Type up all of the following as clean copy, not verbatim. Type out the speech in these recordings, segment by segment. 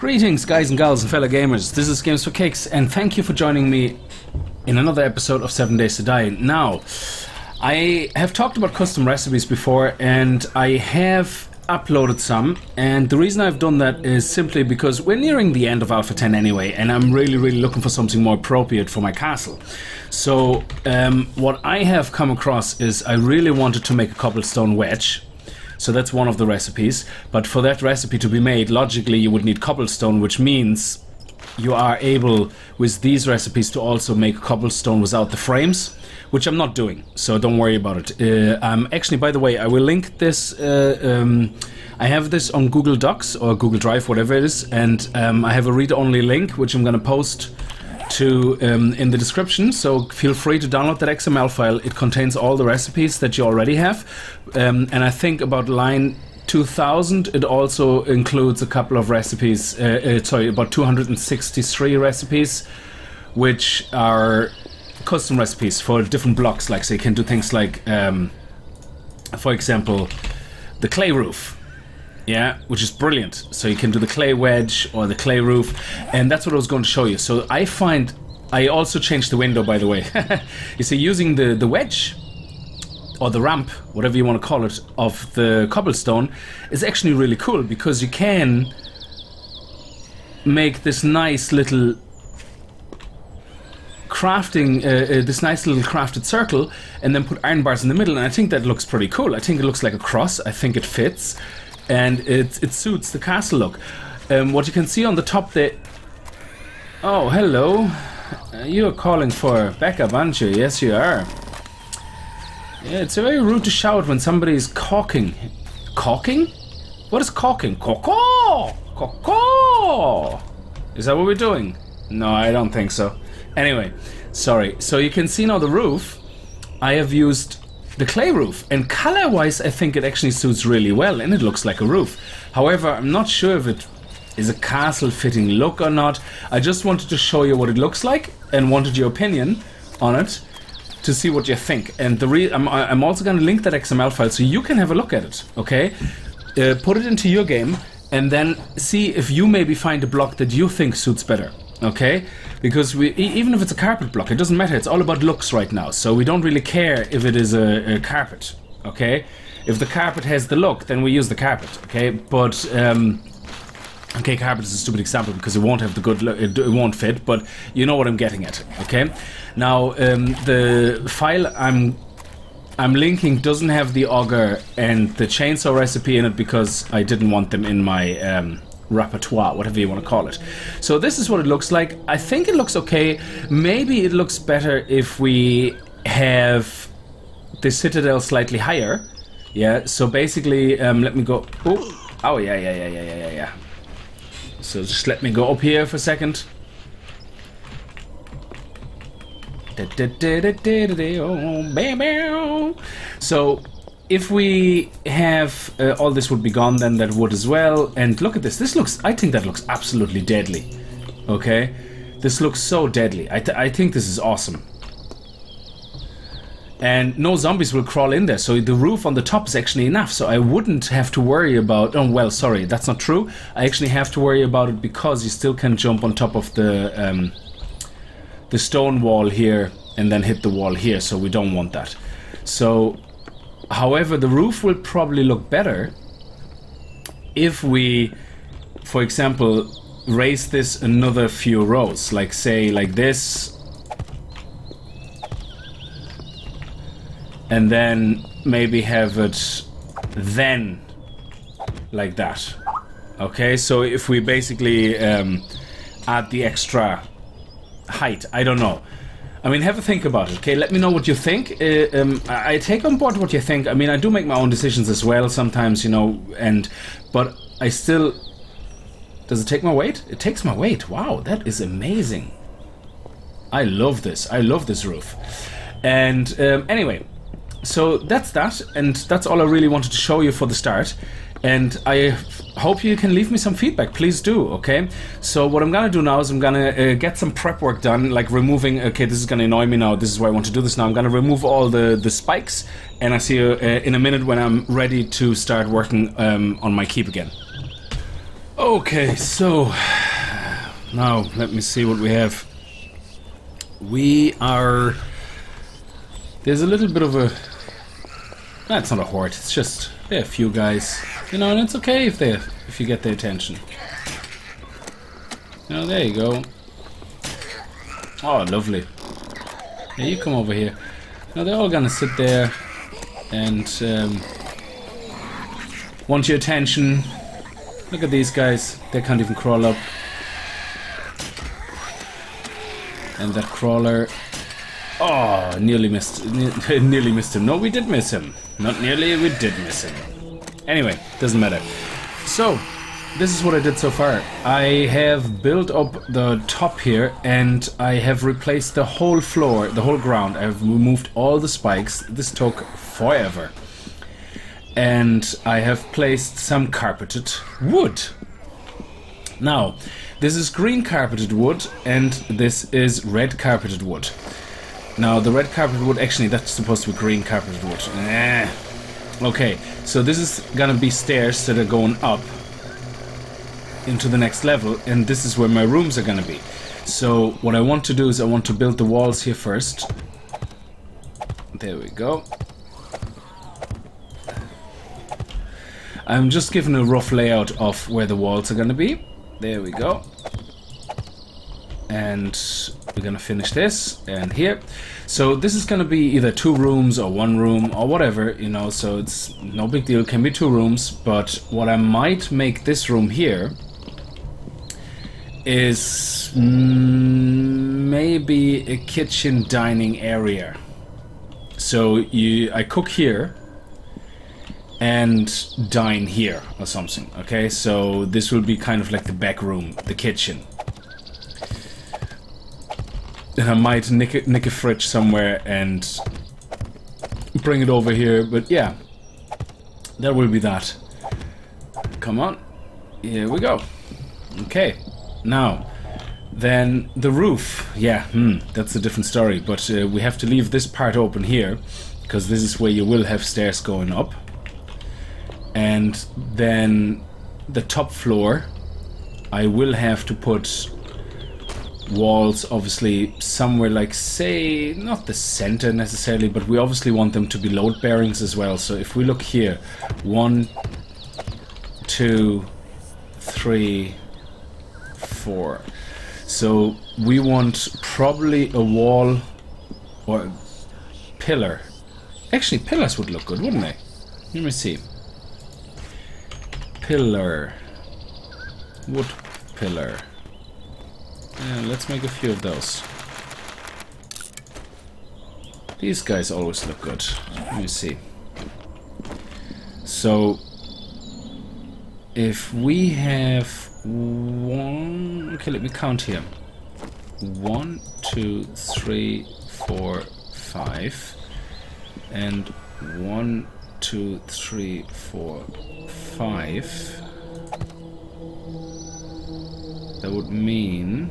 Greetings guys and gals and fellow gamers, this is Games for Kicks and thank you for joining me in another episode of 7 Days to Die. Now, I have talked about custom recipes before and I have uploaded some, and the reason I've done that is simply because we're nearing the end of Alpha 10 anyway, and I'm really looking for something more appropriate for my castle. So what I have come across is I really wanted to make a cobblestone wedge. So that's one of the recipes, but for that recipe to be made, logically you would need cobblestone, which means you are able with these recipes to also make cobblestone without the frames, which I'm not doing, so don't worry about it. Actually, by the way, I will link this, I have this on Google Docs or Google Drive, whatever it is, and I have a read-only link which I'm going to post to in the description, so feel free to download that XML file. It contains all the recipes that you already have, and I think about line 2000 it also includes a couple of recipes, sorry, about 263 recipes, which are custom recipes for different blocks. Like, so you can do things like, for example, the clay roof. Yeah, which is brilliant. So you can do the clay wedge or the clay roof, and that's what I was going to show you. So I find, I also changed the window, by the way. You see, using the wedge, or the ramp, whatever you want to call it, of the cobblestone is actually really cool, because you can make this nice little crafting, this nice little crafted circle, and then put iron bars in the middle, and I think that looks pretty cool. I think it looks like a cross, I think it fits. And it suits the castle look. What you can see on the top there... Oh, hello. You're calling for backup, aren't you? Yes, you are. Yeah, it's very rude to shout when somebody is caulking. Caulking? What is caulking? Caw-caw! Caw-caw! Is that what we're doing? No, I don't think so. Anyway, sorry. So you can see now the roof. I have used the clay roof, and color-wise I think it actually suits really well, and it looks like a roof. However, I'm not sure if it is a castle-fitting look or not. I just wanted to show you what it looks like and wanted your opinion on it to see what you think. And I'm also going to link that XML file so you can have a look at it, okay? Put it into your game and then see if you maybe find a block that you think suits better. Okay, because even if it's a carpet block, it doesn't matter. It's all about looks right now, so we don't really care if it is a carpet. Okay, if the carpet has the look, then we use the carpet. Okay, but okay, carpet is a stupid example because it won't have the good look. It won't fit, but you know what I'm getting at. Okay, now the file I'm linking doesn't have the auger and the chainsaw recipe in it because I didn't want them in my repertoire, whatever you want to call it. So this is what it looks like. I think it looks okay. Maybe it looks better if we have the citadel slightly higher. Yeah, so basically, let me go. Oh, yeah. So just let me go up here for a second. So if we have all this would be gone, then that would as well. And look at this. This looks, I think that looks absolutely deadly. Okay, this looks so deadly. I think this is awesome. And no zombies will crawl in there, so the roof on the top is actually enough. So I wouldn't have to worry about. Oh well, sorry, that's not true. I actually have to worry about it because you still can jump on top of the stone wall here and then hit the wall here. So we don't want that. So. However, the roof will probably look better if we, for example, raise this another few rows, like say like this, and then maybe have it then like that. Okay, so if we basically add the extra height, I don't know. I mean, have a think about it, okay? Let me know what you think. I take on board what you think. I mean, I do make my own decisions as well sometimes, you know, but I still... Does it take my weight? It takes my weight. Wow, that is amazing. I love this. I love this roof. And anyway, so that's that, and that's all I really wanted to show you for the start. And I hope you can leave me some feedback. Please do, okay? So what I'm gonna do now is I'm gonna get some prep work done, like removing... Okay, this is gonna annoy me now. This is why I want to do this now. I'm gonna remove all the spikes, and I'll see you in a minute when I'm ready to start working on my keep again. Okay, so now let me see what we have. There's a little bit of a... That's not a horde, it's just a few guys. You know, and it's okay if you get their attention. You know, there you go. Oh, lovely. Yeah, you come over here. Now they're all gonna sit there and want your attention. Look at these guys. They can't even crawl up. And that crawler... Oh, nearly missed. Nearly missed him. No, we did miss him. Not nearly, we did miss him. Anyway, doesn't matter. So, this is what I did so far. I have built up the top here and I have replaced the whole floor, the whole ground. I've removed all the spikes. This took forever. And I have placed some carpeted wood. Now, this is green carpeted wood and this is red carpeted wood. Now, the red carpeted wood, actually, that's supposed to be green carpeted wood. Okay, so this is gonna be stairs that are going up into the next level, and this is where my rooms are gonna be. So, what I want to do is I want to build the walls here first. There we go. I'm just giving a rough layout of where the walls are gonna be. There we go. And we're gonna finish this and here. So this is gonna be either 2 rooms or 1 room or whatever, you know, so it's no big deal. It can be 2 rooms, but what I might make this room here is maybe a kitchen dining area. So I cook here and dine here or something, okay? So this will be kind of like the back room, the kitchen. And I might nick a fridge somewhere and bring it over here, but yeah, that will be that. Come on, here we go. Okay, now, then the roof. Yeah, that's a different story, but we have to leave this part open here, because this is where you will have stairs going up. And then the top floor, I will have to put walls obviously somewhere, like, say, not the center necessarily, but we obviously want them to be load bearings as well. So if we look here, 1, 2, 3, 4. So we want probably a wall or a pillar. Actually, pillars would look good, wouldn't they? Let me see. Pillar. Wood pillar. Let's make a few of those. These guys always look good. Let me see. So, if we have 1... Okay, let me count here. 1, 2, 3, 4, 5. And 1, 2, 3, 4, 5. That would mean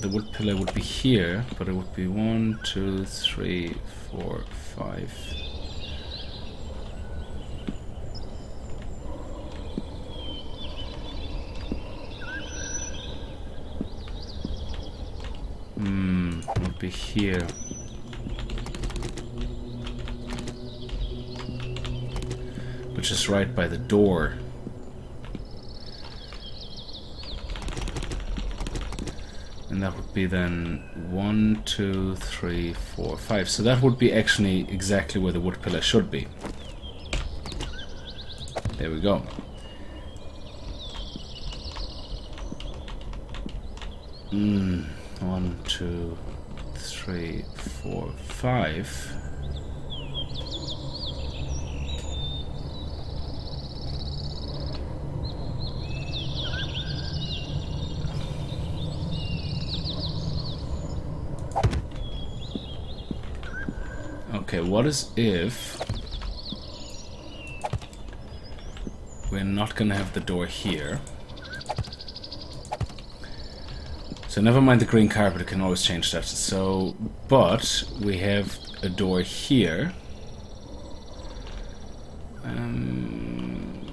the wood pillar would be here, but it would be 1, 2, 3, 4, 5. Would be here. Which is right by the door. And that would be then 1, 2, 3, 4, 5. So that would be actually exactly where the wood pillar should be. There we go. One, 2, 3, 4, 5. Okay, what is if we're not gonna have the door here? So never mind the green carpet, I can always change that. So, but we have a door here.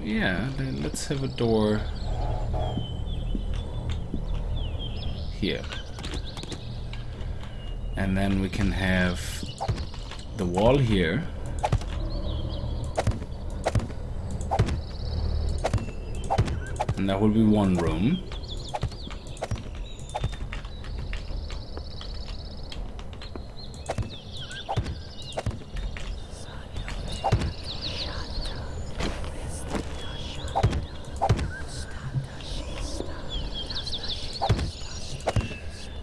yeah, then let's have a door here. And then we can have the wall here. And that will be one room.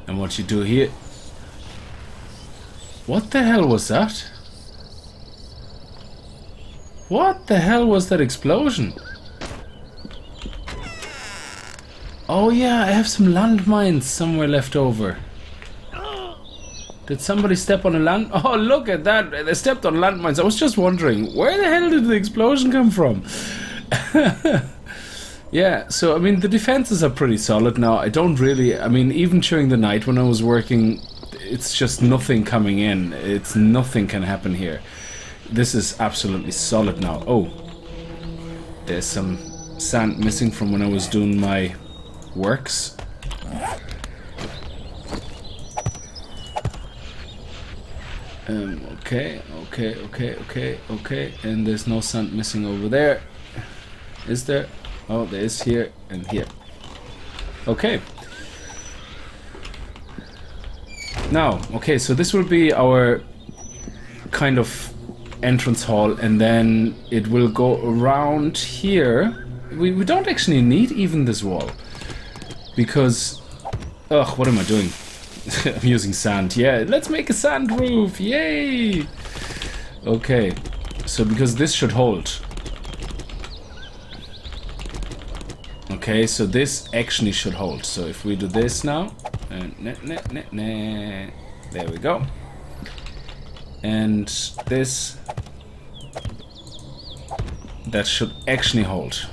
And what you do here... What the hell was that? What the hell was that explosion? Oh yeah, I have some landmines somewhere left over. Did somebody step on a land... Oh, look at that! They stepped on landmines. I was just wondering, where the hell did the explosion come from? Yeah, so I mean, the defenses are pretty solid now. I don't really... I mean, even during the night when I was working, it's just nothing coming in. It's nothing can happen here. This is absolutely solid now. Oh, there's some sand missing from when I was doing my works. Okay. And there's no sand missing over there. Is there? Oh, there is here and here. Okay. Now, okay, so this will be our kind of entrance hall, and then it will go around here. We don't actually need even this wall. Because... Ugh, what am I doing? I'm using sand. Yeah, let's make a sand roof. Yay! Okay, so because this should hold. Okay, so this actually should hold. So if we do this now, there we go. And this, that should actually hold.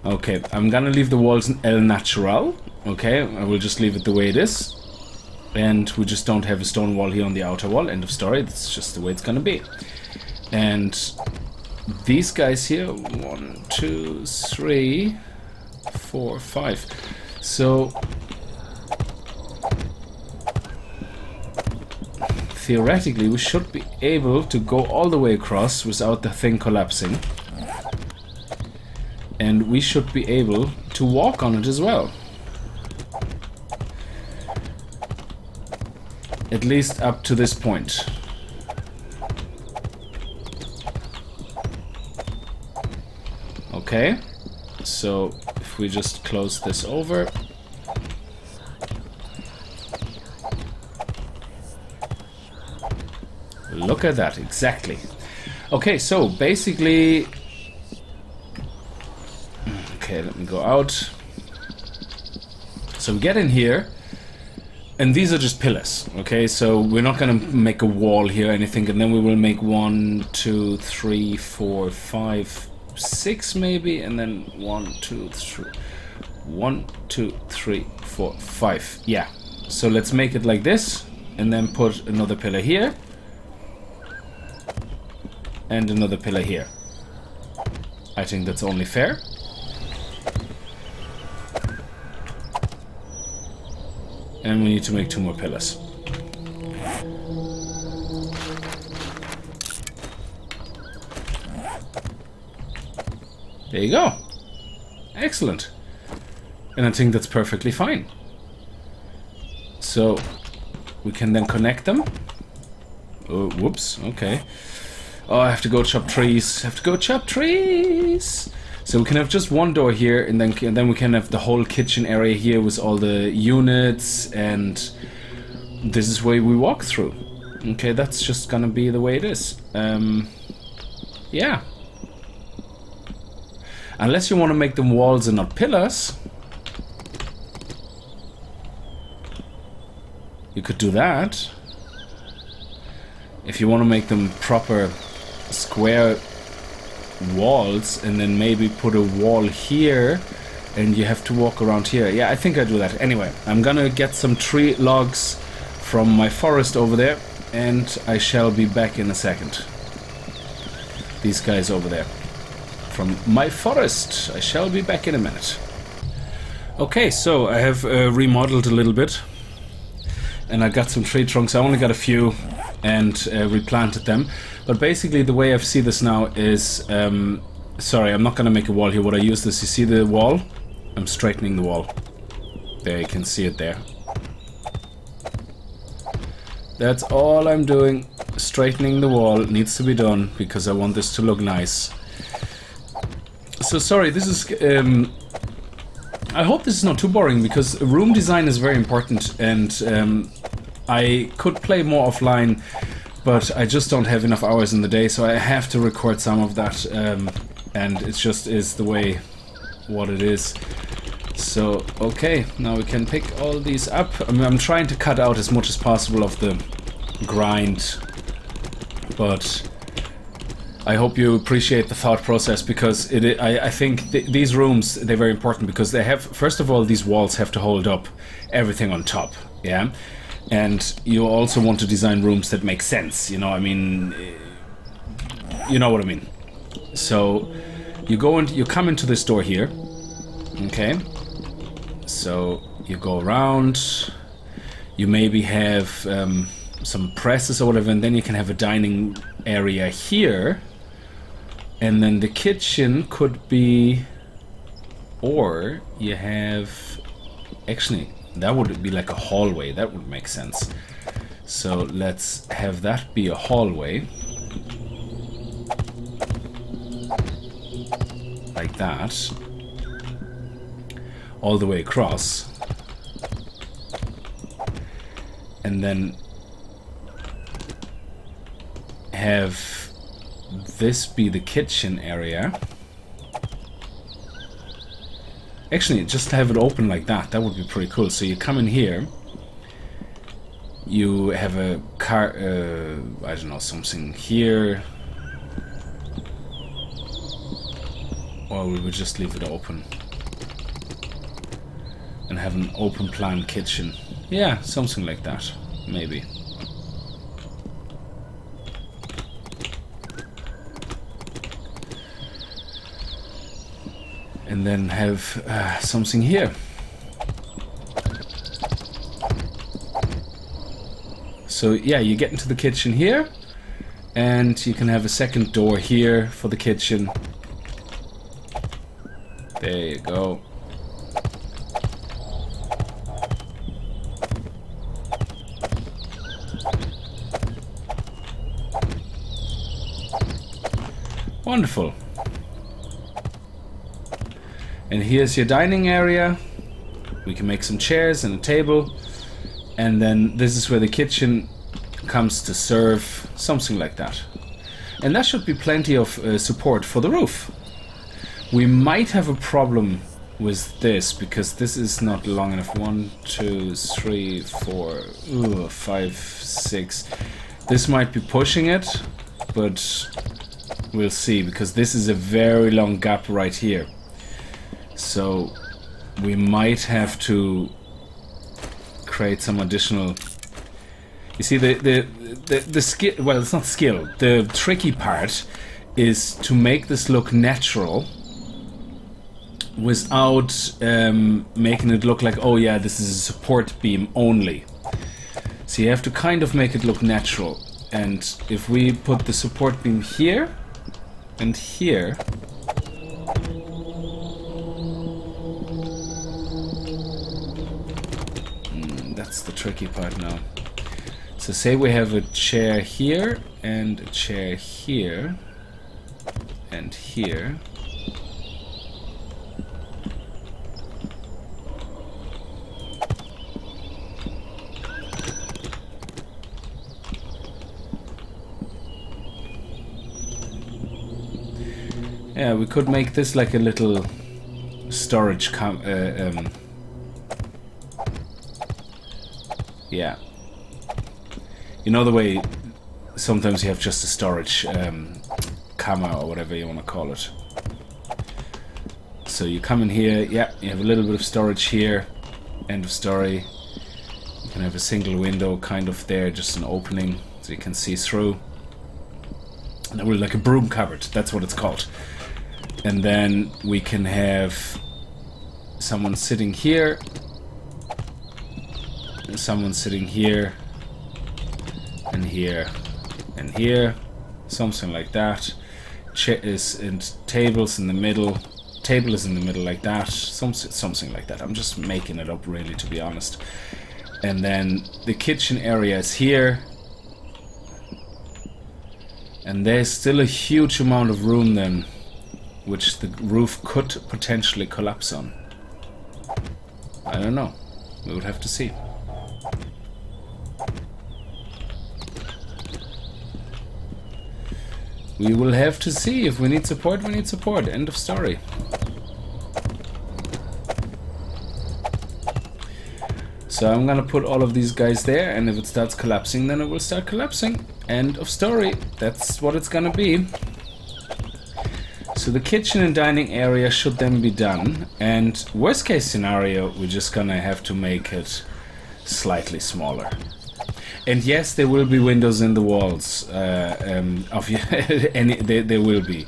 Okay, I'm gonna leave the walls El Natural. Okay, I will just leave it the way it is. And we just don't have a stone wall here on the outer wall. End of story. That's just the way it's gonna be. And these guys here, 1, 2, 3, 4, 5. So theoretically we should be able to go all the way across without the thing collapsing. And we should be able to walk on it as well. At least up to this point. Okay, so if we just close this over. Look at that, exactly. Okay, so basically... Okay, let me go out. So we get in here. And these are just pillars, okay? So we're not gonna make a wall here or anything, and then we will make 1, 2, 3, 4, 5, 6 maybe, and then 1, 2, 3, 1, 2, 3, 4, 5. Yeah. So let's make it like this, and then put another pillar here, and another pillar here. I think that's only fair. And we need to make 2 more pillars. There you go. Excellent. And I think that's perfectly fine. So we can then connect them. Oh, whoops. Okay. Oh, I have to go chop trees. So we can have just one door here, and then we can have the whole kitchen area here with all the units, and this is where we walk through. Okay, that's just gonna be the way it is. Yeah. Unless you want to make them walls and not pillars, you could do that. If you want to make them proper square walls, and then maybe put a wall here, and you have to walk around here. Yeah, I think I do that. Anyway, I'm gonna get some tree logs from my forest over there, and I shall be back in a second. These guys over there. From my forest. I shall be back in a minute. Okay, so I have remodeled a little bit. And I got some tree trunks. I only got a few and replanted them. But basically the way I see this now is... sorry, I'm not going to make a wall here. What I use is, you see the wall? I'm straightening the wall. There, you can see it there. That's all I'm doing. Straightening the wall. It needs to be done because I want this to look nice. So sorry, this is... I hope this is not too boring, because room design is very important, and I could play more offline, but I just don't have enough hours in the day, so I have to record some of that, and it just is the way what it is. So, okay, now we can pick all these up. I mean, I'm trying to cut out as much as possible of the grind, but I hope you appreciate the thought process, because I think these rooms, they're very important, because they have, first of all, these walls have to hold up everything on top, yeah? And you also want to design rooms that make sense, you know, I mean, you know what I mean. So, you come into this door here, okay? So, you go around, you maybe have some presses or whatever, and then you can have a dining area here. And then the kitchen could be, or you have, actually, that would be like a hallway. That would make sense. So let's have that be a hallway. Like that. All the way across. And then have this be the kitchen area. Actually, just have it open like that. That would be pretty cool. So you come in here. You have a car, I don't know, something here. Or we would just leave it open. And have an open plan kitchen. Yeah, something like that. Maybe. And then have something here. So yeah, you get into the kitchen here, and you can have a second door here for the kitchen. There you go. Wonderful. And here's your dining area. We can make some chairs and a table. And then this is where the kitchen comes to serve, something like that. And that should be plenty of support for the roof. We might have a problem with this, because this is not long enough. 1, 2, 3, 4, 5, 6. This might be pushing it, but we'll see, because this is a very long gap right here. So we might have to create some additional. You see, the skill. Well, it's not skill. The tricky part is to make this look natural without making it look like, oh yeah, this is a support beam only. So you have to kind of make it look natural. And if we put the support beam here and here. That's the tricky part now. So say we have a chair here and a chair here and here. Yeah, we could make this like a little storage yeah. You know the way sometimes you have just a storage camera or whatever you want to call it. So you come in here, yeah, you have a little bit of storage here. End of story. You can have a single window kind of there, just an opening so you can see through. And we're like a broom cupboard, that's what it's called. And then we can have someone sitting here, and someone sitting here, and here, and here, something like that. And tables in the middle. Table is in the middle like that, something like that. I'm just making it up, really, to be honest. And then the kitchen area is here. And there's still a huge amount of room then, which the roof could potentially collapse on. I don't know. We would have to see. We will have to see. If we need support, we need support. End of story. So I'm gonna put all of these guys there, and if it starts collapsing, then it will start collapsing. End of story. That's what it's gonna be. So the kitchen and dining area should then be done, and worst case scenario, we're just gonna have to make it slightly smaller. And yes, there will be windows in the walls. There will be.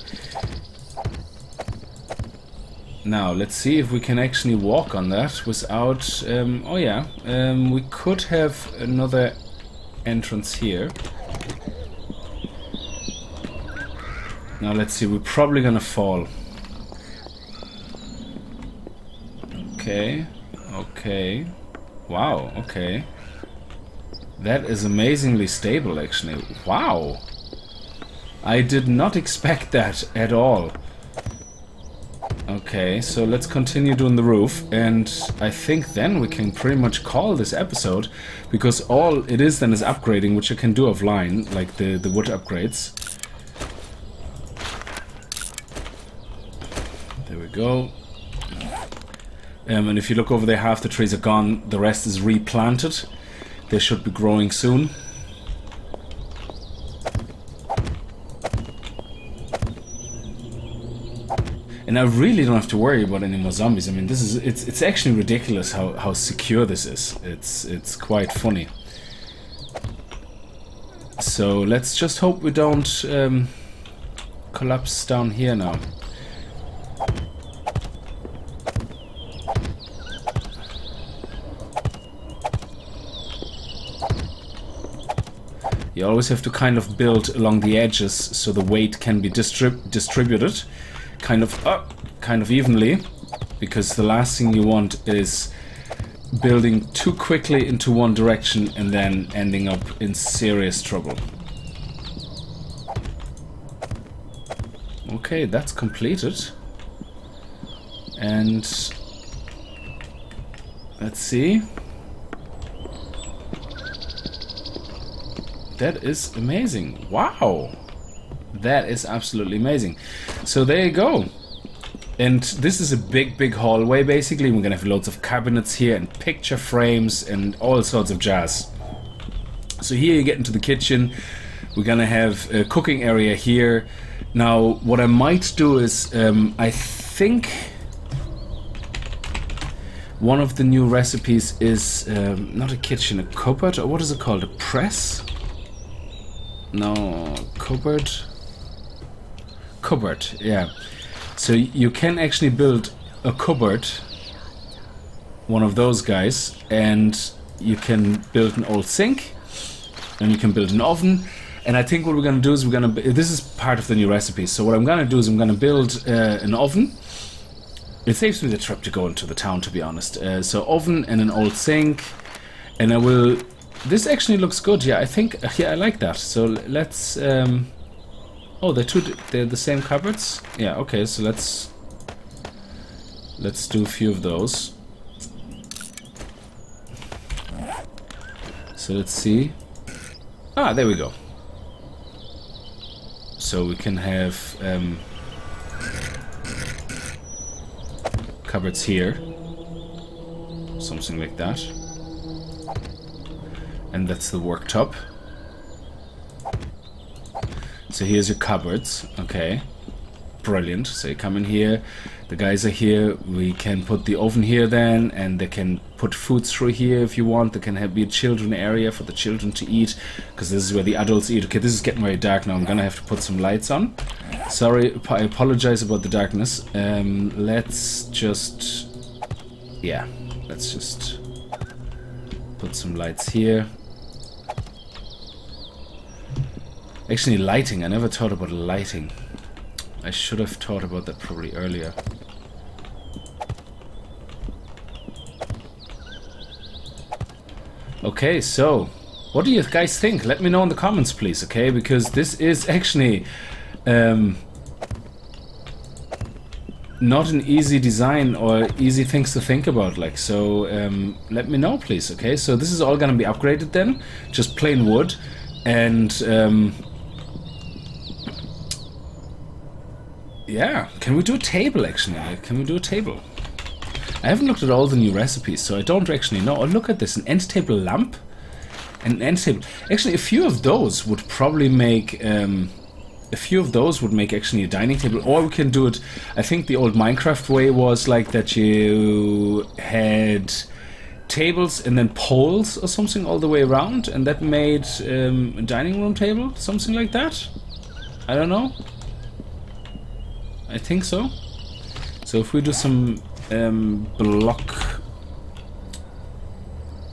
Now, let's see if we can actually walk on that without... oh yeah, we could have another entrance here. Now, let's see, we're probably gonna fall. Okay, okay. Wow, okay. That is amazingly stable, actually. Wow! I did not expect that at all. Okay, so let's continue doing the roof, and I think then we can pretty much call this episode, because all it is then is upgrading, which you can do offline, like the wood upgrades. There we go. And if you look over there, half the trees are gone, the rest is replanted. They should be growing soon. And I really don't have to worry about any more zombies. I mean, this is it's actually ridiculous how secure this is. It's quite funny. So let's just hope we don't collapse down here now. You always have to kind of build along the edges so the weight can be distributed kind of evenly, because the last thing you want is building too quickly into one direction and then ending up in serious trouble. Okay, that's completed. And let's see. That is amazing. Wow. That is absolutely amazing. So there you go. And this is a big hallway, basically. We're gonna have loads of cabinets here and picture frames and all sorts of jazz. So here you get into the kitchen. We're gonna have a cooking area here. Now, what I might do is, I think one of the new recipes is not a kitchen, a cupboard, or what is it called? A press? No, cupboard. Cupboard, yeah. So you can actually build a cupboard, one of those guys, and you can build an old sink, and you can build an oven. And I think what we're gonna do is this is part of the new recipe. So what I'm gonna do is I'm gonna build an oven. It saves me the trip to go into the town, to be honest. So oven and an old sink, and I will. This actually looks good. Yeah, I think. Yeah, I like that. So let's. Oh, they're the same cupboards. Yeah. Okay. So let's do a few of those. So let's see. Ah, there we go. So we can have cupboards here, something like that, and that's the worktop. So here's your cupboards, okay. brilliant. So you come in here, the guys are here, we can put the oven here then, and they can put food through here if you want. There can be a children area for the children to eat, because this is where the adults eat. Okay, this is getting very dark now. I'm gonna have to put some lights on. Sorry, I apologize about the darkness. Let's just... yeah, let's just put some lights here. Actually, lighting. I never thought about lighting. I should have thought about that probably earlier. Okay, so what do you guys think? Let me know in the comments, please, okay? Because this is actually not an easy design or easy things to think about, like, so let me know, please, okay? So this is all gonna be upgraded then, just plain wood, and yeah, can we do a table actually? Like, can we do a table? I haven't looked at all the new recipes, so I don't actually know. Oh, look at this, an end table lamp and an end table. Actually, a few of those would probably make actually a dining table, or we can do it. I think the old Minecraft way was like that you had tables and then poles or something all the way around, and that made a dining room table, something like that. I don't know. I think so. So if we do some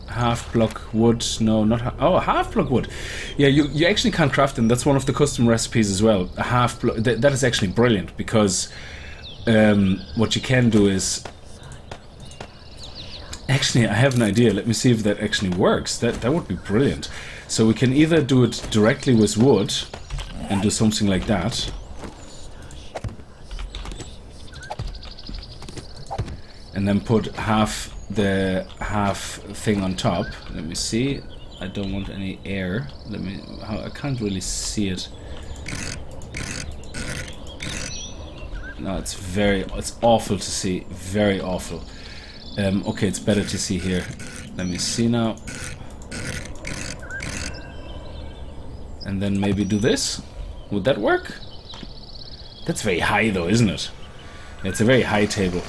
half block wood, no, not half block wood. Yeah, you actually can't craft them. That's one of the custom recipes as well. A half block, that is actually brilliant, because what you can do is, actually I have an idea. Let me see if that actually works. That would be brilliant. So we can either do it directly with wood and do something like that, and then put half thing on top. Let me see. I don't want any air. I can't really see it. No, it's awful to see. Very awful. Okay, it's better to see here. Let me see now. And then maybe do this. Would that work? That's very high though, isn't it? It's a very high table.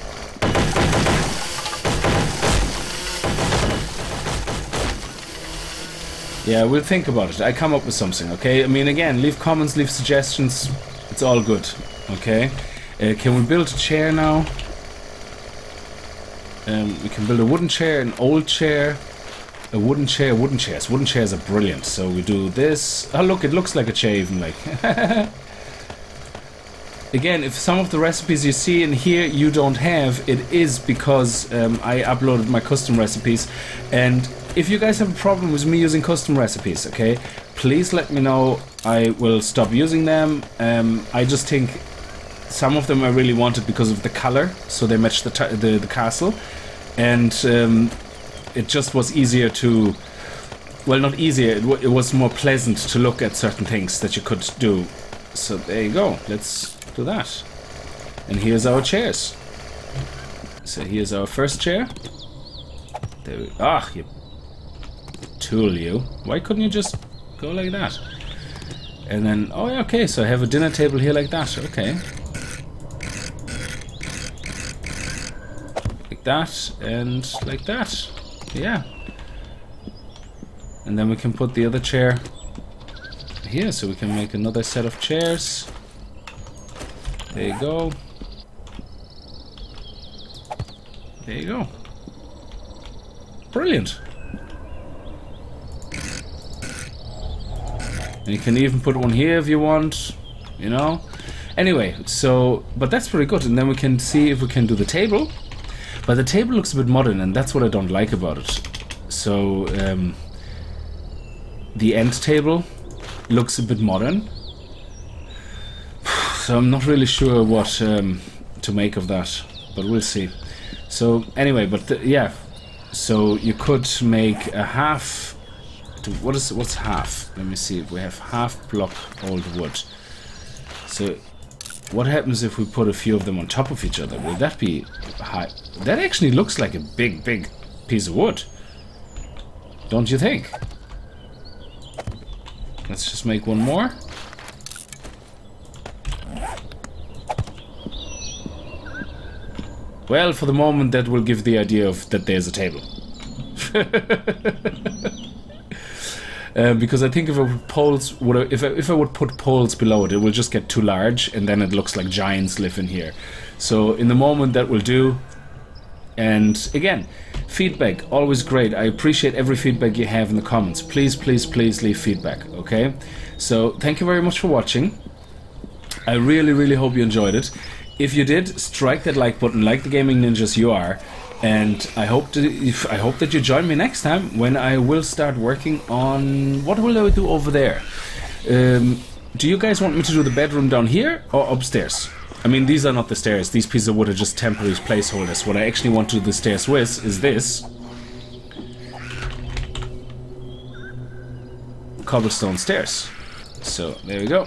Yeah, we'll think about it. I come up with something, okay? I mean, again, leave comments, leave suggestions. It's all good, okay? Can we build a chair now? We can build a wooden chair, an old chair, a wooden chair, wooden chairs. Wooden chairs are brilliant. So we do this. Oh, look, it looks like a chair even, like. Again, if some of the recipes you see in here you don't have, it is because I uploaded my custom recipes. And if you guys have a problem with me using custom recipes, okay, please let me know. I will stop using them. I just think some of them I really wanted because of the color, so they match the castle, and it just was easier to, well, not easier, it was more pleasant to look at certain things that you could do. So there you go, let's do that. And here's our chairs. So here's our first chair. There we, you tool, you. Why couldn't you just go like that? And then, oh yeah, okay, so I have a dinner table here like that, okay. Like that, and like that, yeah. And then we can put the other chair here, so we can make another set of chairs. There you go. There you go. Brilliant. And you can even put one here if you want, you know. Anyway, so, but that's pretty good. And then we can see if we can do the table. But the table looks a bit modern, and that's what I don't like about it. So, the end table looks a bit modern. So I'm not really sure what to make of that, but we'll see. So anyway, but yeah, so you could make a half. What's half? Let me see. We have half block old wood. So what happens if we put a few of them on top of each other? Will that be high? That actually looks like a big piece of wood, don't you think? Let's just make one more. Well, for the moment, that will give the idea of that there's a table. Because I think if I put poles, if I would put poles below it, it will just get too large, and then it looks like giants live in here. So in the moment, that will do. And again, feedback, always great. I appreciate every feedback you have in the comments. Please, please, please leave feedback, okay? So thank you very much for watching. I really, really hope you enjoyed it. If you did, strike that like button, like the gaming ninjas you are. And I hope that you join me next time when I will start working on... What will I do over there? Do you guys want me to do the bedroom down here or upstairs? I mean, these are not the stairs. These pieces of wood are just temporary placeholders. What I actually want to do the stairs with is this. Cobblestone stairs. So, there we go.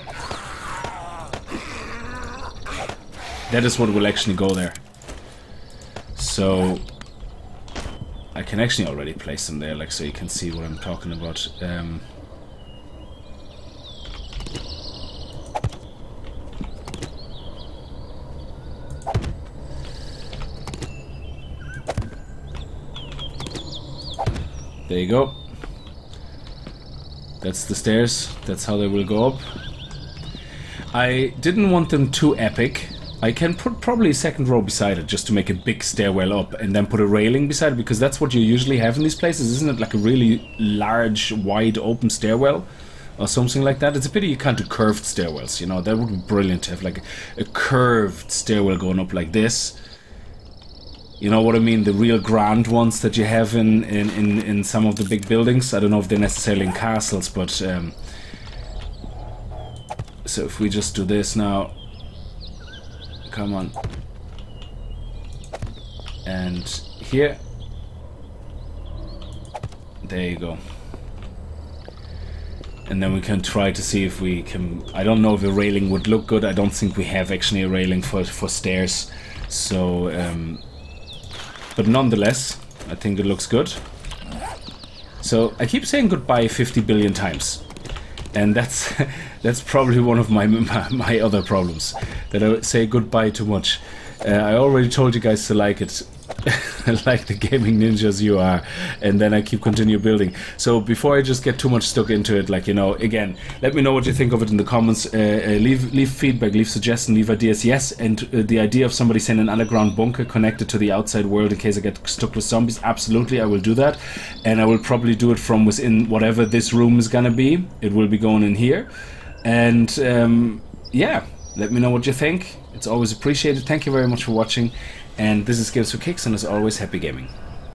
That is what will actually go there. So I can actually already place them there, like, so you can see what I'm talking about. There you go. That's the stairs. That's how they will go up. I didn't want them too epic. I can put probably a second row beside it just to make a big stairwell up, and then put a railing beside it, because that's what you usually have in these places, isn't it? Like a really large, wide open stairwell or something like that. It's a pity you can't do curved stairwells, you know. That would be brilliant to have like a curved stairwell going up like this. You know what I mean? The real grand ones that you have in some of the big buildings. I don't know if they're necessarily in castles, but so if we just do this now. Come on. And here. There you go. And then we can try to see if we can... I don't know if a railing would look good. I don't think we have actually a railing for stairs. So, but nonetheless, I think it looks good. So, I keep saying goodbye 50 billion times. And that's that's probably one of my other problems, that I say goodbye too much. I already told you guys to like it, like the gaming ninjas you are, and then I continue building. So before I just get too much stuck into it, like, you know, again, let me know what you think of it in the comments. Leave feedback, leave suggestions, leave ideas. Yes, and the idea of somebody saying an underground bunker connected to the outside world in case I get stuck with zombies, absolutely, I will do that. And I will probably do it from within whatever this room is gonna be. It will be going in here. And yeah, let me know what you think. It's always appreciated. Thank you very much for watching. And this is Games for Kicks, and as always, happy gaming.